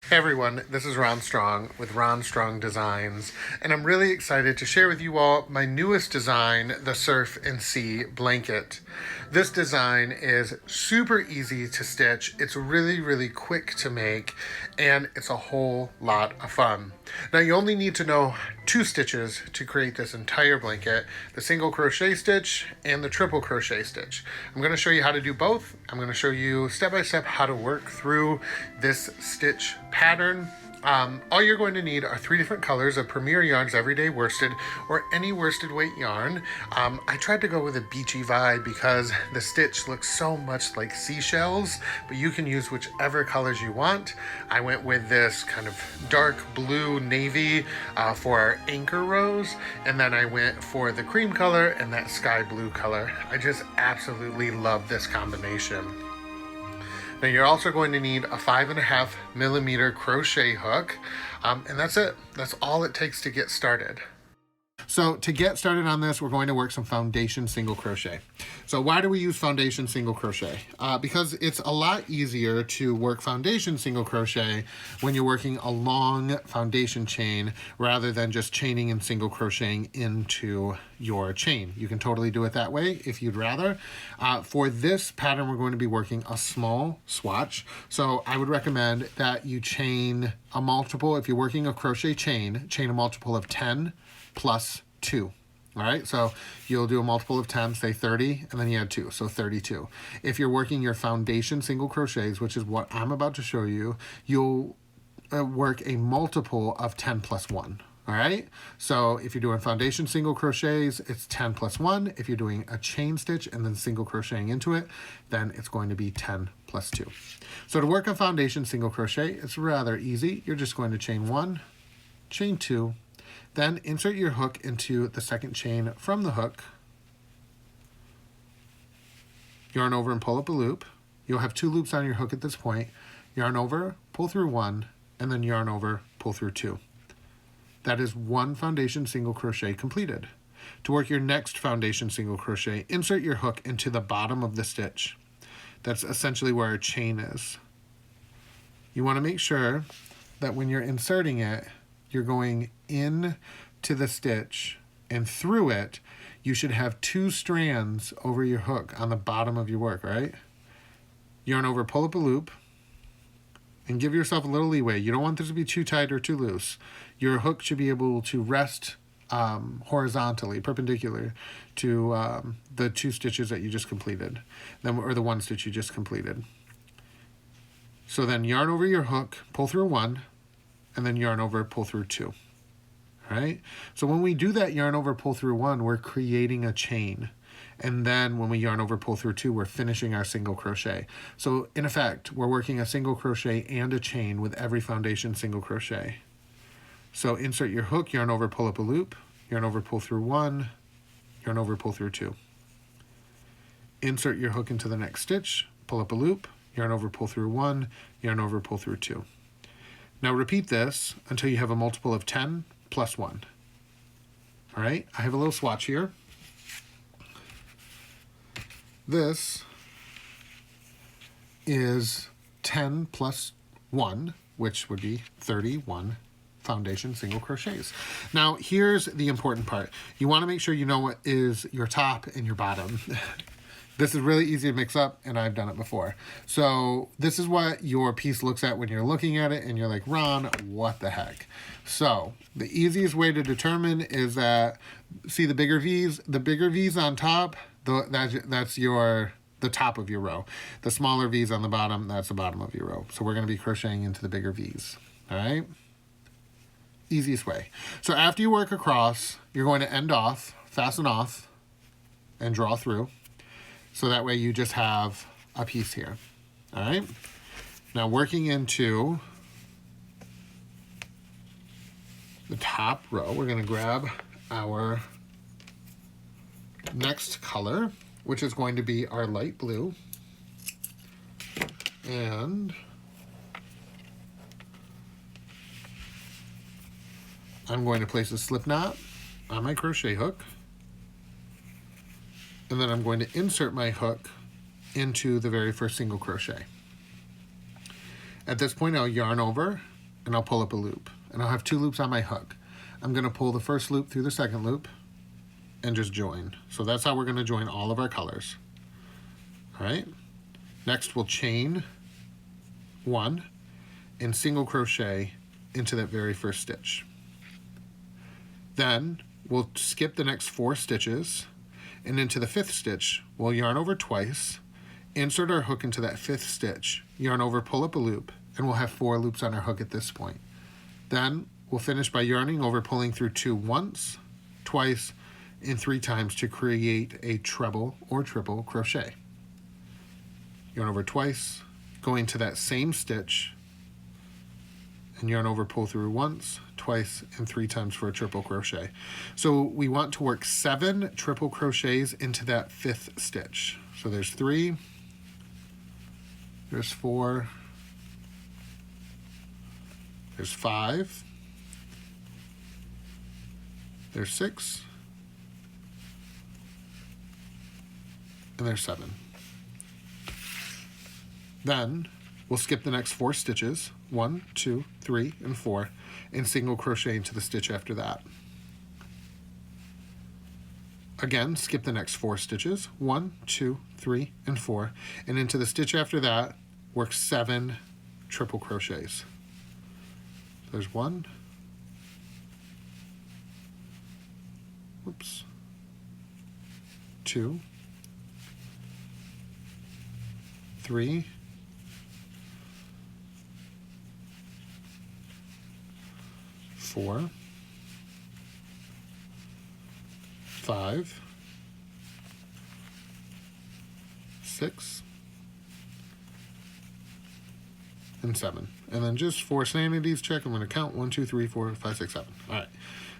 Hey everyone, this is Ron Strong with Ron Strong Designs, and I'm really excited to share with you all my newest design, the Surf and Sea Blanket. This design is super easy to stitch, it's really quick to make, and it's a whole lot of fun. Now you only need to know 2 stitches to create this entire blanket, the single crochet stitch and the triple crochet stitch. I'm going to show you how to do both. I'm going to show you step by step how to work through this stitch pattern. All you're going to need are 3 different colors of Premier Yarns Everyday Worsted or any worsted weight yarn. I tried to go with a beachy vibe because the stitch looks so much like seashells, but you can use whichever colors you want. I went with this kind of dark blue navy for our anchor rows, and then I went for the cream color and that sky blue color. I just absolutely love this combination. Now you're also going to need a 5.5 millimeter crochet hook, and that's it. That's all it takes to get started. So to get started on this, we're going to work some foundation single crochet. So why do we use foundation single crochet? Because it's a lot easier to work foundation single crochet when you're working a long foundation chain rather than just chaining and single crocheting into your chain. You can totally do it that way if you'd rather. For this pattern, we're going to be working a small swatch. So I would recommend that you chain a multiple. If you're working a crochet chain a multiple of 10 plus 2. All right, so you'll do a multiple of 10, say 30, and then you add 2, so 32. If you're working your foundation single crochets, which is what I'm about to show you, you'll work a multiple of 10 plus 1. All right, so if you're doing foundation single crochets, it's 10 plus 1. If you're doing a chain stitch and then single crocheting into it, then it's going to be 10 plus 2. So to work a foundation single crochet, it's rather easy. You're just going to chain 1, chain 2, then insert your hook into the second chain from the hook, yarn over and pull up a loop. You'll have 2 loops on your hook at this point. Yarn over, pull through 1, and then yarn over, pull through 2. That is 1 foundation single crochet completed. To work your next foundation single crochet, insert your hook into the bottom of the stitch. That's essentially where our chain is. You want to make sure that when you're inserting it, you're going in to the stitch, and through it, you should have 2 strands over your hook on the bottom of your work, right? Yarn over, pull up a loop, and give yourself a little leeway. You don't want this to be too tight or too loose. Your hook should be able to rest horizontally, perpendicular to the 2 stitches that you just completed, or the 1 stitch you just completed. So then yarn over your hook, pull through 1, and then yarn over, pull through 2. All right? So when we do that yarn over, pull through 1, we're creating a chain. And then when we yarn over, pull through 2, we're finishing our single crochet. So in effect, we're working a single crochet and a chain with every foundation single crochet. So insert your hook, yarn over, pull up a loop, yarn over, pull through 1, yarn over, pull through 2. Insert your hook into the next stitch, pull up a loop, yarn over, pull through 1, yarn over, pull through 2. Now repeat this until you have a multiple of 10 plus 1. All right, I have a little swatch here. This is 10 plus 1, which would be 31 foundation single crochets. Now here's the important part. You want to make sure you know what is your top and your bottom. This is really easy to mix up, and I've done it before. So this is what your piece looks at when you're looking at it, and you're like, Ron, what the heck? So the easiest way to determine is that, see the bigger V's? The bigger V's on top, that's the top of your row. The smaller V's on the bottom, that's the bottom of your row. So we're going to be crocheting into the bigger V's, all right? Easiest way. So after you work across, you're going to end off, fasten off, and draw through. So that way you just have a piece here, all right? Now working into the top row, we're gonna grab our next color, which is going to be our light blue. And I'm going to place a slip knot on my crochet hook. And then I'm going to insert my hook into the very first single crochet. At this point, I'll yarn over, and I'll pull up a loop. And I'll have 2 loops on my hook. I'm going to pull the first loop through the second loop and just join. So that's how we're going to join all of our colors. All right. Next we'll chain 1 and single crochet into that very first stitch. Then we'll skip the next 4 stitches, and into the 5th stitch we'll yarn over twice, insert our hook into that 5th stitch, yarn over, pull up a loop, and we'll have 4 loops on our hook at this point. Then we'll finish by yarning over, pulling through 2 once, twice, and 3 times to create a treble or triple crochet. Yarn over twice, going to that same stitch, and yarn over, pull through once, twice, and 3 times for a triple crochet. So we want to work 7 triple crochets into that 5th stitch. So there's 3, there's 4, there's 5, there's 6, and there's 7. Then we'll skip the next 4 stitches, 1, 2, 3, and 4, and single crochet into the stitch after that. Again, skip the next 4 stitches, 1, 2, 3, and 4, and into the stitch after that, work 7 triple crochets. There's 1, whoops, 2, 3, 4, 5, 6, and 7. And then just for sanity's check, I'm going to count 1, 2, 3, 4, 5, 6, 7. All right.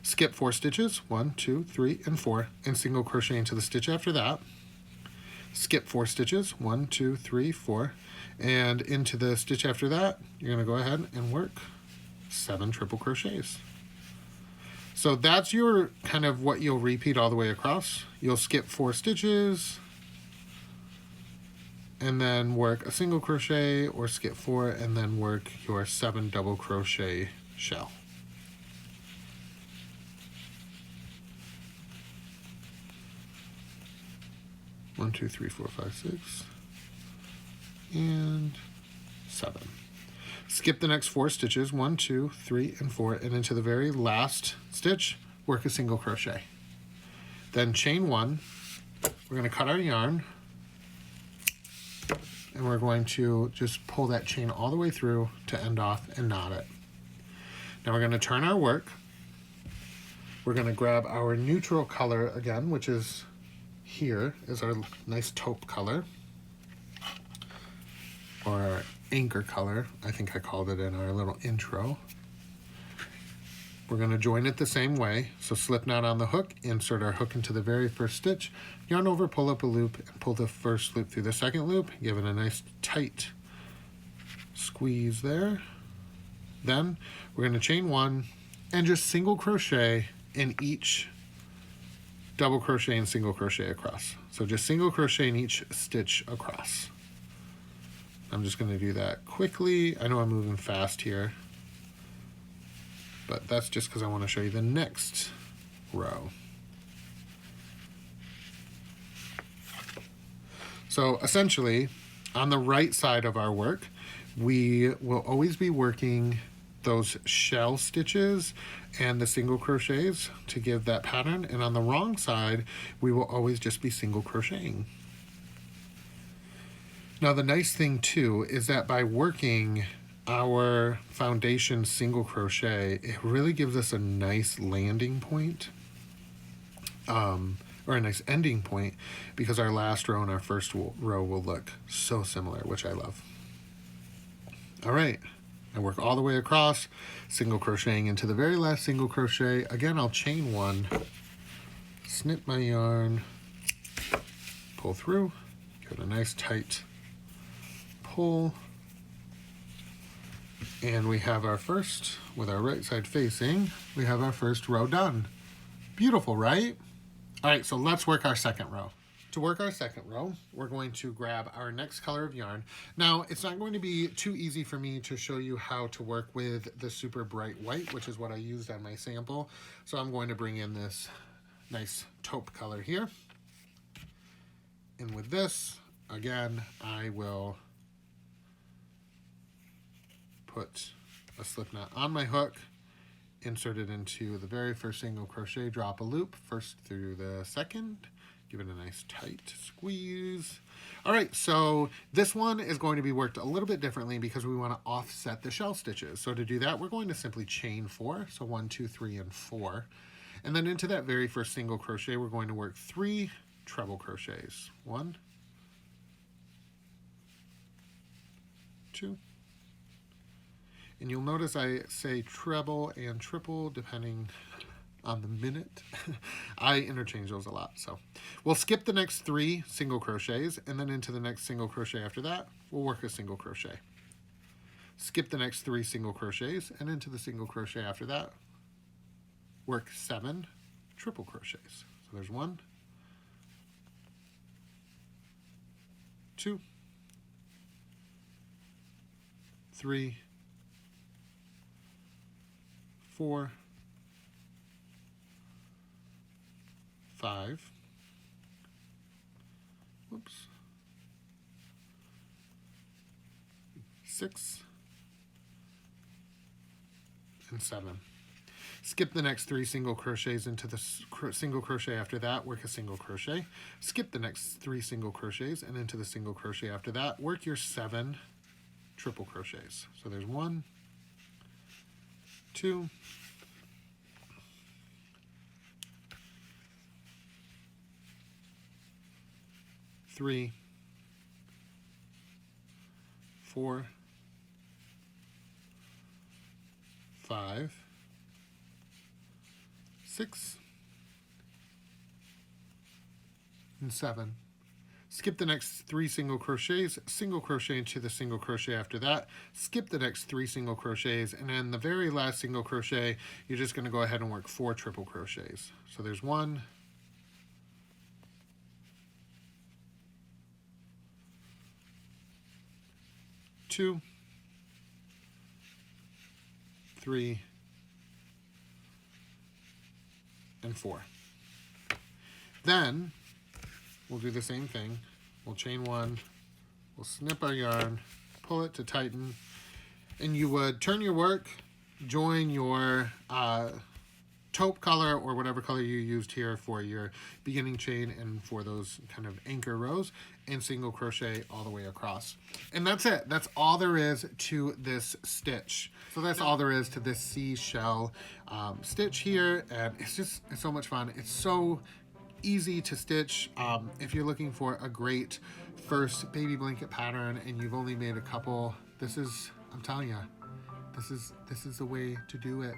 Skip 4 stitches, 1, 2, 3, and 4, and single crochet into the stitch after that. Skip 4 stitches, 1, 2, 3, 4, and into the stitch after that, you're going to go ahead and work 7 triple crochets. So that's your kind of what you'll repeat all the way across. You'll skip 4 stitches and then work a single crochet, or skip 4 and then work your 7 double crochet shell. One, 2, 3, 4, 5, 6, and 7. Skip the next 4 stitches, 1, 2, 3, and 4, and into the very last stitch, work a single crochet. Then chain 1, we're going to cut our yarn, and we're going to just pull that chain all the way through to end off and knot it. Now we're going to turn our work. We're going to grab our neutral color again, which is here is our nice taupe color, or our anchor color, I think I called it in our little intro. We're going to join it the same way. So slip knot on the hook, insert our hook into the very first stitch, yarn over, pull up a loop, and pull the first loop through the second loop, give it a nice tight squeeze there. Then we're going to chain 1 and just single crochet in each double crochet and single crochet across. So just single crochet in each stitch across. I'm just going to do that quickly. I know I'm moving fast here, but that's just because I want to show you the next row. So essentially, on the right side of our work, we will always be working those shell stitches and the single crochets to give that pattern, and on the wrong side we will always just be single crocheting. Now the nice thing too is that by working our foundation single crochet, it really gives us a nice landing point, or a nice ending point, because our last row and our first row will look so similar, which I love. All right, I work all the way across, single crocheting into the very last single crochet. Again, I'll chain 1, snip my yarn, pull through, give it a nice tight pull, and we have our first, with our right side facing, we have our first row done. Beautiful, right? All right, so let's work our second row. To work our second row, we're going to grab our next color of yarn. Now, it's not going to be too easy for me to show you how to work with the super bright white, which is what I used on my sample. So I'm going to bring in this nice taupe color here. And with this, again, I will put a slip knot on my hook, insert it into the very first single crochet, drop a loop, first through the second, give it a nice tight squeeze. All right, so this one is going to be worked a little bit differently because we want to offset the shell stitches. So to do that, we're going to simply chain 4. So 1, 2, 3, and 4. And then into that very first single crochet, we're going to work 3 treble crochets. 1, 2. And you'll notice I say treble and triple depending on the minute. I interchange those a lot. So we'll skip the next 3 single crochets, and then into the next single crochet after that, we'll work a single crochet. Skip the next 3 single crochets, and into the single crochet after that, work 7 triple crochets. So there's 1, 2, 3, 4, 5, whoops, 6, and 7. Skip the next 3 single crochets into the single crochet after that, work a single crochet. Skip the next 3 single crochets, and into the single crochet after that, work your 7 triple crochets. So there's 1, 2, 3, 4, 5, 6, and 7. Skip the next 3 single crochets, single crochet into the single crochet after that, skip the next 3 single crochets, and then the very last single crochet, you're just going to go ahead and work 4 triple crochets. So there's 1, 2, 3, and 4. Then we'll do the same thing. We'll chain 1, we'll snip our yarn, pull it to tighten, and you would turn your work, join your taupe color or whatever color you used here for your beginning chain and for those kind of anchor rows, and single crochet all the way across. And that's it. That's all there is to this stitch. So that's all there is to this seashell stitch here, and it's so much fun. It's so easy to stitch. If you're looking for a great first baby blanket pattern and you've only made a couple, I'm telling you, this is the way to do it.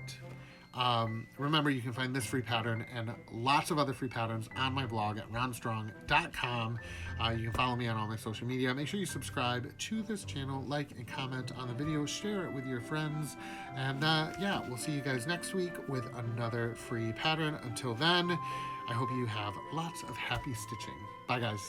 Remember, you can find this free pattern and lots of other free patterns on my blog at rohnstrong.com. You can follow me on all my social media. Make sure you subscribe to this channel, like and comment on the video, share it with your friends, and yeah, we'll see you guys next week with another free pattern. Until then, I hope you have lots of happy stitching. Bye, guys.